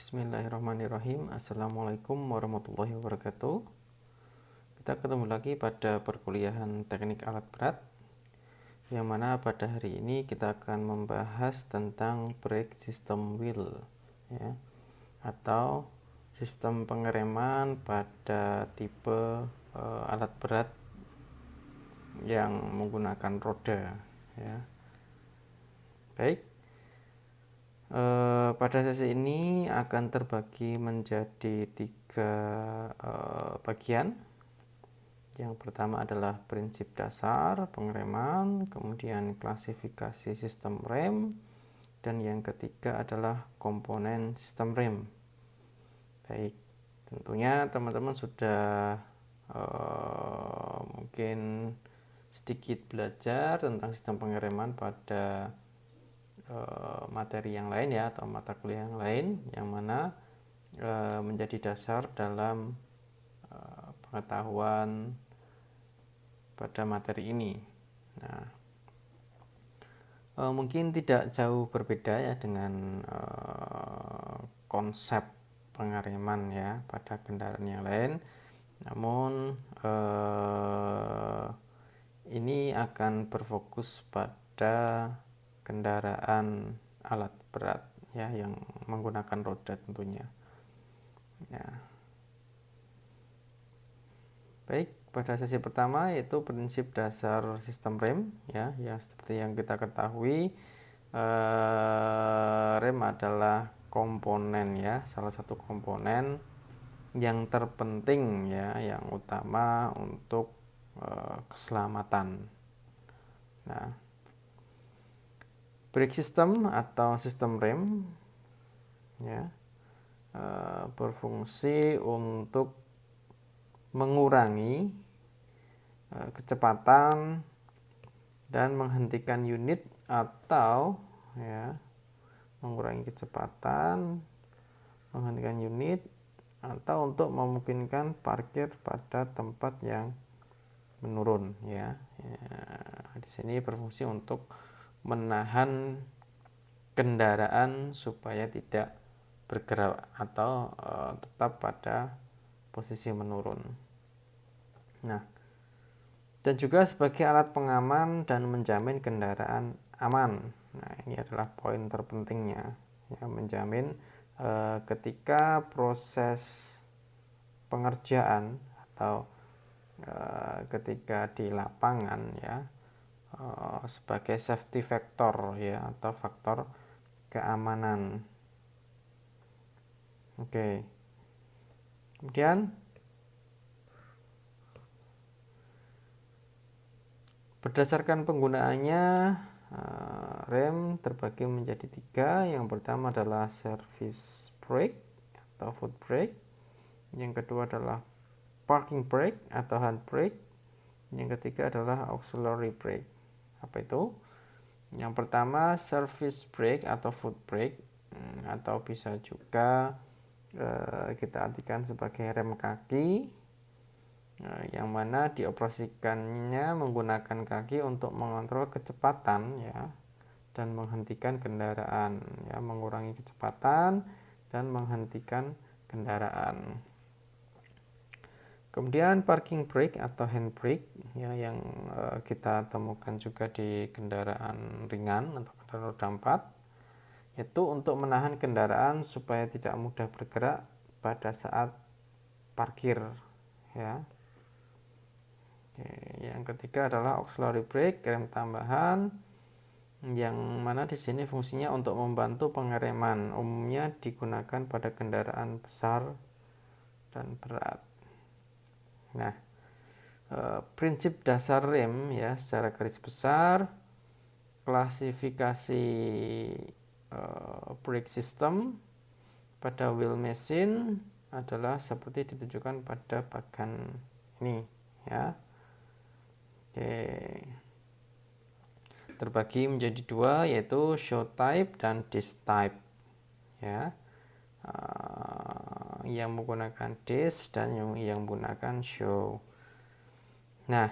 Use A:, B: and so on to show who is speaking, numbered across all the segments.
A: Bismillahirrahmanirrahim. Assalamualaikum warahmatullahi wabarakatuh. Kita ketemu lagi pada perkuliahan teknik alat berat, yang mana pada hari ini kita akan membahas tentang brake system wheel, ya, atau sistem pengereman pada tipe alat berat yang menggunakan roda, ya. Baik. Pada sesi ini akan terbagi menjadi tiga bagian. Yang pertama adalah prinsip dasar pengereman, kemudian klasifikasi sistem rem, dan yang ketiga adalah komponen sistem rem. Baik, tentunya teman-teman sudah mungkin sedikit belajar tentang sistem pengereman pada materi yang lain, ya, atau mata kuliah yang lain, yang mana menjadi dasar dalam pengetahuan pada materi ini. Nah, mungkin tidak jauh berbeda, ya, dengan konsep pengereman, ya, pada kendaraan yang lain, namun ini akan berfokus pada kendaraan alat berat, ya, yang menggunakan roda tentunya, ya. Baik, pada sesi pertama yaitu prinsip dasar sistem rem, ya, seperti yang kita ketahui, rem adalah komponen, ya, salah satu komponen yang terpenting, ya, yang utama untuk keselamatan. Nah, brake system atau sistem rem, ya, berfungsi untuk mengurangi kecepatan dan menghentikan unit, atau, ya, mengurangi kecepatan, menghentikan unit, atau untuk memungkinkan parkir pada tempat yang menurun, ya. Di sini berfungsi untuk menahan kendaraan supaya tidak bergerak atau tetap pada posisi menurun. Nah, dan juga sebagai alat pengaman dan menjamin kendaraan aman. Nah, ini adalah poin terpentingnya, ya, menjamin ketika proses pengerjaan atau ketika di lapangan, ya, sebagai safety factor, ya, atau faktor keamanan. Oke. Kemudian berdasarkan penggunaannya, rem terbagi menjadi tiga. Yang pertama adalah service brake atau foot brake. Yang kedua adalah parking brake atau hand brake. Yang ketiga adalah auxiliary brake. Apa itu? Yang pertama service brake atau foot brake, atau bisa juga kita artikan sebagai rem kaki, yang mana dioperasikannya menggunakan kaki untuk mengontrol kecepatan, ya, dan menghentikan kendaraan, ya, mengurangi kecepatan dan menghentikan kendaraan. Kemudian parking brake atau hand brake, ya, yang kita temukan juga di kendaraan ringan atau kendaraan roda 4, yaitu untuk menahan kendaraan supaya tidak mudah bergerak pada saat parkir, ya. Oke, yang ketiga adalah auxiliary brake, rem tambahan, yang mana di sini fungsinya untuk membantu pengereman, umumnya digunakan pada kendaraan besar dan berat. Nah, prinsip dasar rem, ya, secara garis besar, klasifikasi brake system pada wheel machine adalah seperti ditunjukkan pada bagan ini, ya. Oke, terbagi menjadi dua, yaitu show type dan disc type, ya. Yang menggunakan disc dan yang menggunakan show. Nah,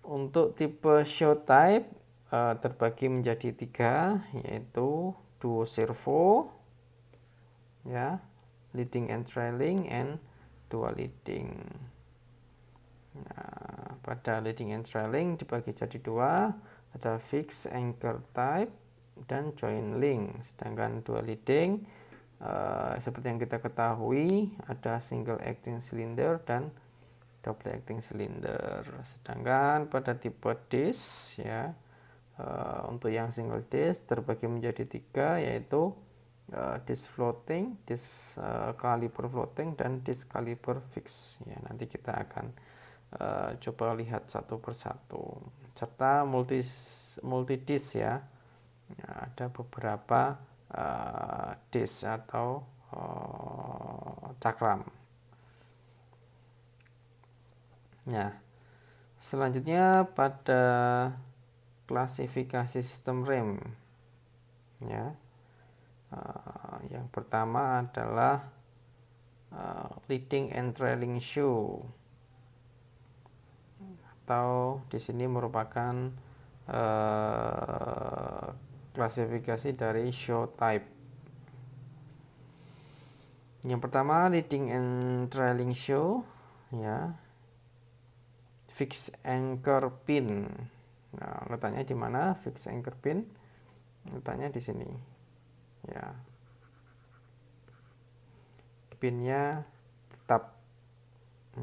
A: untuk tipe show type terbagi menjadi tiga, yaitu duo servo, ya, leading and trailing, and dual leading. Nah, pada leading and trailing dibagi jadi dua, ada fixed anchor type dan join link. Sedangkan dual leading seperti yang kita ketahui ada single acting cylinder dan double acting cylinder. Sedangkan pada tipe disc ya, untuk yang single disc terbagi menjadi tiga, yaitu disc floating, disc caliper floating, dan disc caliper fix. Ya, nanti kita akan coba lihat satu persatu. Serta multi disc ya. Ya, ada beberapa disc atau cakram. Nah, selanjutnya pada klasifikasi sistem rem ya, yang pertama adalah leading and trailing shoe, atau di sini merupakan klasifikasi dari shoe type. Yang pertama leading and trailing shoe ya, fixed anchor pin. Nah, letaknya di mana fixed anchor pin? Letaknya di sini. Ya. Pinnya tetap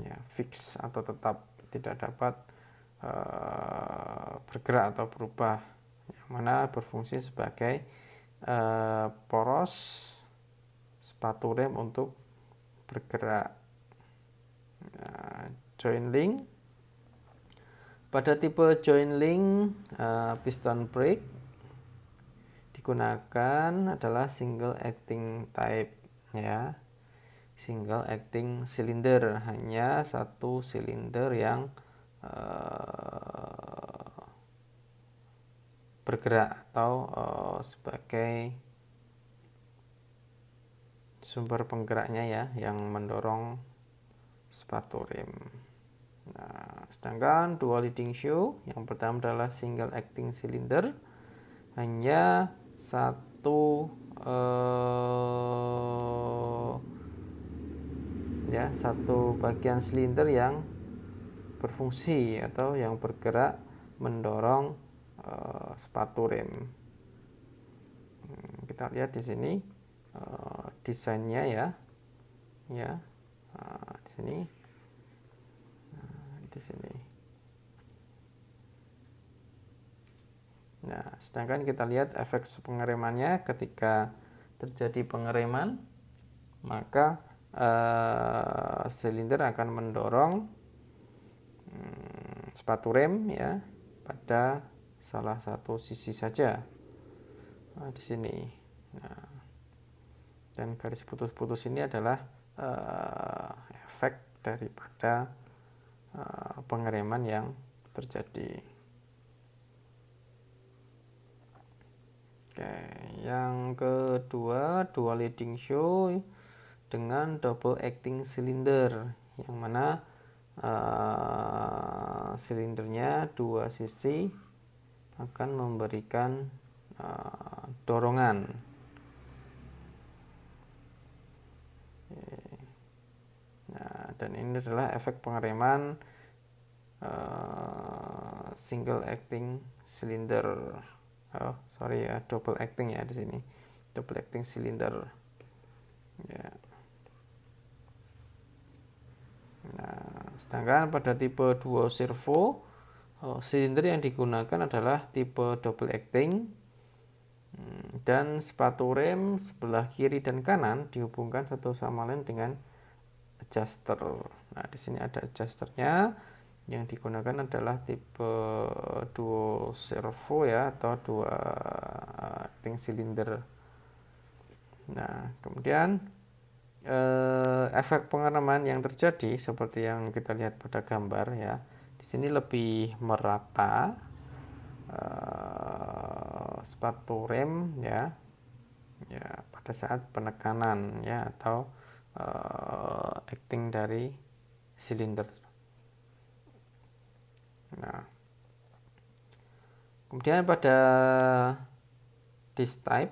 A: ya, fix atau tetap, tidak dapat bergerak atau berubah. Yang mana berfungsi sebagai poros sepatu rem untuk bergerak. Nah, join link. Pada tipe join link piston brake digunakan adalah single acting type ya, single acting cylinder, hanya satu silinder yang bergerak atau sebagai sumber penggeraknya ya, yang mendorong sepatu rem. Nah, sedangkan dual leading shoe yang pertama adalah single acting cylinder, hanya satu satu bagian silinder yang berfungsi atau yang bergerak mendorong sepatu rem. Kita lihat di sini desainnya ya, di sini. Di sini. Nah, sedangkan kita lihat efek pengeremannya, ketika terjadi pengereman maka silinder akan mendorong sepatu rem ya pada salah satu sisi saja. Nah, di sini. Nah, dan garis putus-putus ini adalah efek daripada pengereman yang terjadi. Oke, yang kedua dual leading shoe dengan double acting cylinder, yang mana silindernya dua sisi akan memberikan dorongan. Nah, dan ini adalah efek pengereman single acting cylinder. Double acting ya di sini. Double acting cylinder. Ya. Nah, sedangkan pada tipe dual servo, silinder yang digunakan adalah tipe double acting, dan sepatu rem sebelah kiri dan kanan dihubungkan satu sama lain dengan adjuster. Nah, di sini ada adjusternya. Yang digunakan adalah tipe dual servo ya, atau dual acting cylinder. Nah, kemudian efek pengereman yang terjadi seperti yang kita lihat pada gambar ya, di sini lebih merata sepatu rem ya pada saat penekanan ya, atau acting dari silinder. Nah, kemudian pada disc type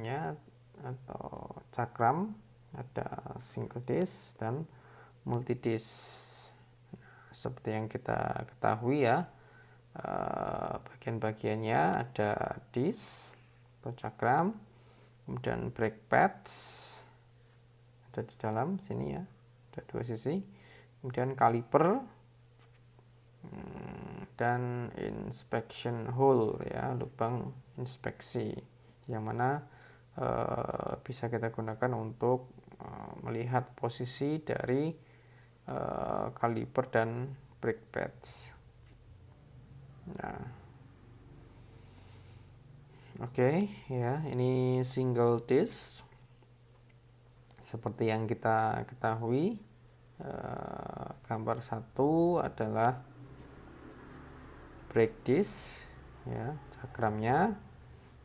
A: ya, atau cakram ada single disc dan multi disc. Seperti yang kita ketahui ya, bagian-bagiannya ada disc atau cakram, kemudian brake pads ada di dalam sini ya, ada dua sisi, kemudian kaliper dan inspection hole ya, lubang inspeksi, yang mana bisa kita gunakan untuk melihat posisi dari kaliper dan brake pads. Nah, oke, ya, ini single disc seperti yang kita ketahui. Gambar 1 adalah brake disc ya, cakramnya.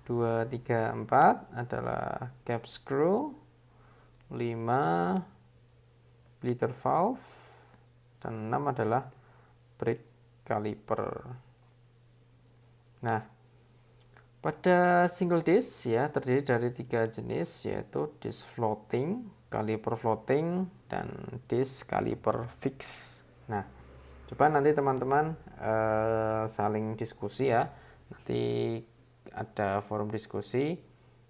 A: 2, 3, 4 adalah cap screw. 5 bleeder valve, dan 6 adalah brake caliper. Nah, pada single disc ya terdiri dari 3 jenis, yaitu disc floating, caliper floating, dan disc caliper fix. Nah, coba nanti teman-teman saling diskusi ya. Nanti ada forum diskusi,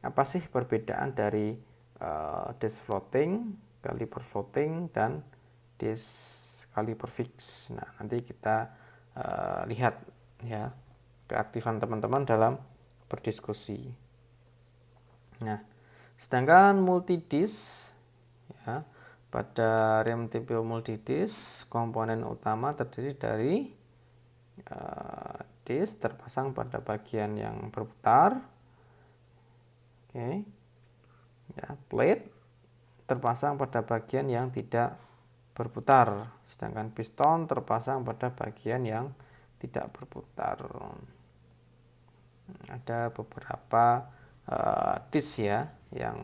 A: apa sih perbedaan dari disc floating, caliper floating, dan disc caliper fix. Nah, nanti kita lihat ya keaktifan teman-teman dalam berdiskusi. Nah, sedangkan multi disc ya, pada rem tipe multi disc komponen utama terdiri dari disc terpasang pada bagian yang berputar, ya, plate terpasang pada bagian yang tidak berputar, sedangkan piston terpasang pada bagian yang tidak berputar. Ada beberapa disc ya yang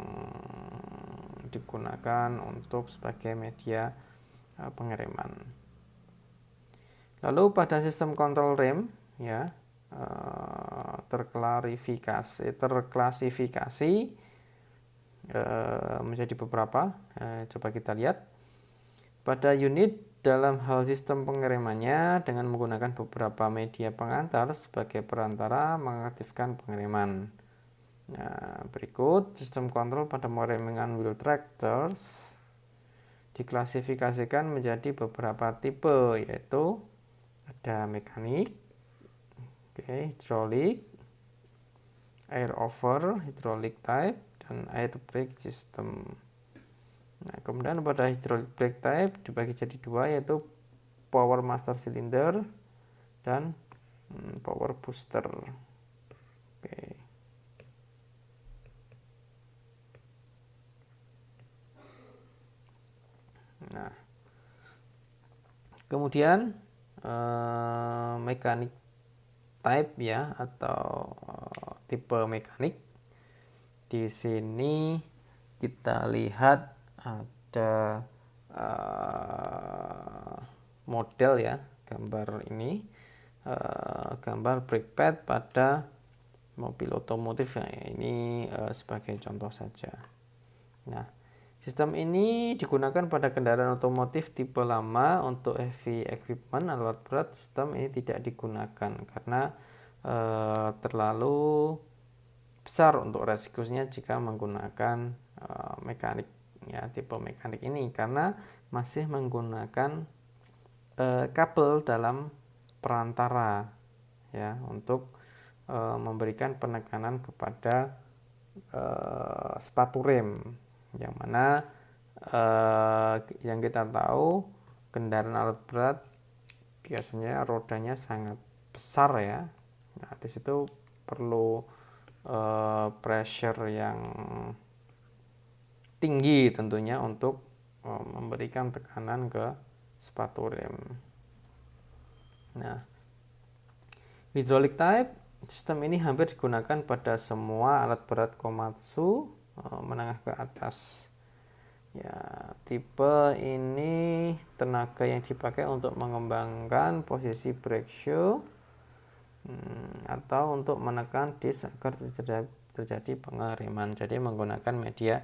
A: digunakan untuk sebagai media pengereman. Lalu pada sistem kontrol rem ya terklasifikasi menjadi beberapa. Coba kita lihat. Pada unit dalam hal sistem pengeremannya dengan menggunakan beberapa media pengantar sebagai perantara mengaktifkan pengereman. Nah, berikut sistem kontrol pada pengereman wheel tractors diklasifikasikan menjadi beberapa tipe, yaitu ada mekanik, hidrolik, air over hydraulic type, dan air brake system. Nah, kemudian pada hydraulic brake type dibagi jadi dua, yaitu power master cylinder dan power booster. Nah, kemudian mekanik type ya atau tipe mekanik. Di sini kita lihat ada model ya, gambar ini gambar brake pad pada mobil otomotif ya, ini sebagai contoh saja. Nah, sistem ini digunakan pada kendaraan otomotif tipe lama. Untuk heavy equipment alat berat, sistem ini tidak digunakan karena terlalu besar untuk resikonya jika menggunakan mekanik ya, tipe mekanik ini, karena masih menggunakan kabel dalam perantara ya untuk memberikan penekanan kepada sepatu rem, yang mana yang kita tahu kendaraan alat berat biasanya rodanya sangat besar ya. Nah, di situ perlu pressure yang tinggi tentunya untuk memberikan tekanan ke sepatu rem. Nah, hydraulic type sistem ini hampir digunakan pada semua alat berat Komatsu menengah ke atas. Ya, tipe ini tenaga yang dipakai untuk mengembangkan posisi brake shoe atau untuk menekan disc agar terjadi pengereman. Jadi menggunakan media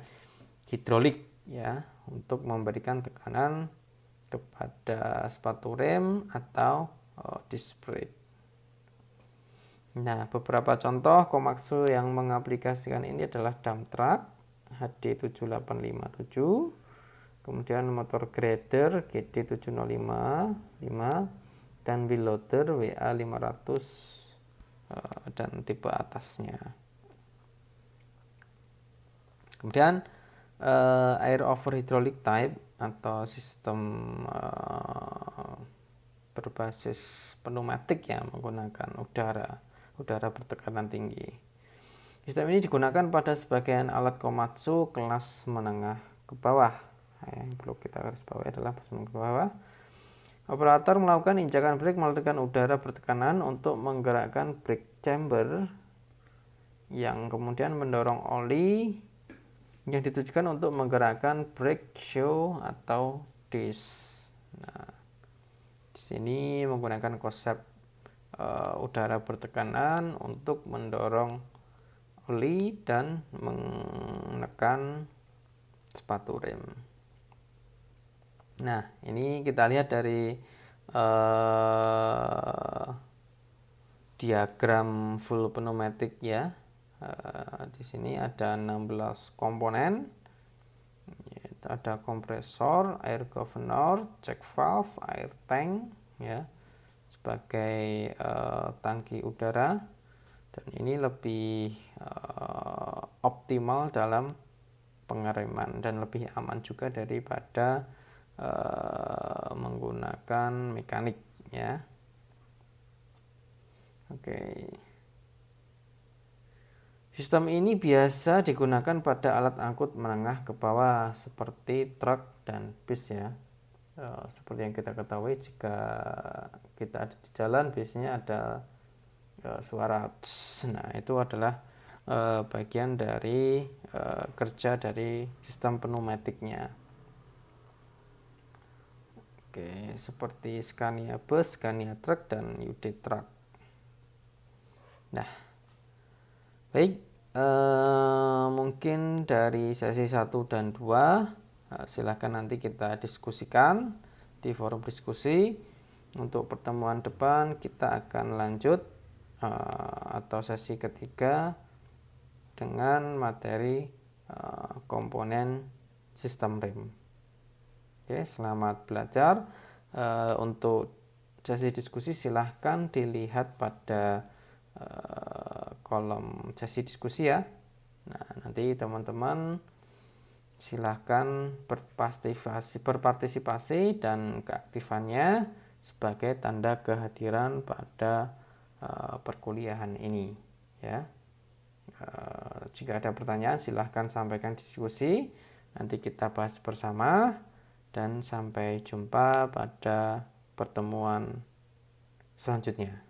A: hidrolik ya, untuk memberikan tekanan kepada sepatu rem atau disc brake. Nah, beberapa contoh Komatsu yang mengaplikasikan ini adalah dump truck HD7857, kemudian motor grader GD7055, dan wheel loader WA500 dan tipe atasnya. Kemudian air over hydraulic type atau sistem berbasis pneumatik yang menggunakan udara bertekanan tinggi. Sistem ini digunakan pada sebagian alat Komatsu kelas menengah ke bawah. Yang perlu kita garis bawahi adalah menengah ke bawah. Operator melakukan injakan brake mengalirkan udara bertekanan untuk menggerakkan brake chamber yang kemudian mendorong oli yang ditujukan untuk menggerakkan brake shoe atau disc. Nah, di sini menggunakan konsep udara bertekanan untuk mendorong oli dan menekan sepatu rem. Nah, ini kita lihat dari diagram full pneumatic ya. Di sini ada 16 komponen. Ada kompresor, air governor, check valve, air tank ya sebagai tangki udara, dan ini lebih optimal dalam pengereman dan lebih aman juga daripada menggunakan mekanik ya. Oke. Sistem ini biasa digunakan pada alat angkut menengah ke bawah seperti truk dan bis ya. Seperti yang kita ketahui, jika kita ada di jalan biasanya ada suara tss. Nah, itu adalah bagian dari kerja dari sistem pneumatiknya. Oke, seperti Scania bus, Scania truk, dan UD truck. Nah, baik, mungkin dari sesi 1 dan 2 silahkan nanti kita diskusikan di forum diskusi. Untuk pertemuan depan kita akan lanjut atau sesi ketiga dengan materi komponen sistem rem. Oke, selamat belajar. Untuk sesi diskusi silahkan dilihat pada kolom sesi diskusi ya. Nah, nanti teman-teman silahkan berpartisipasi dan keaktifannya sebagai tanda kehadiran pada perkuliahan ini ya. Jika ada pertanyaan silahkan sampaikan di diskusi, nanti kita bahas bersama, dan sampai jumpa pada pertemuan selanjutnya.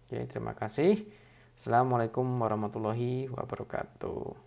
A: Oke, terima kasih. Assalamualaikum warahmatullahi wabarakatuh.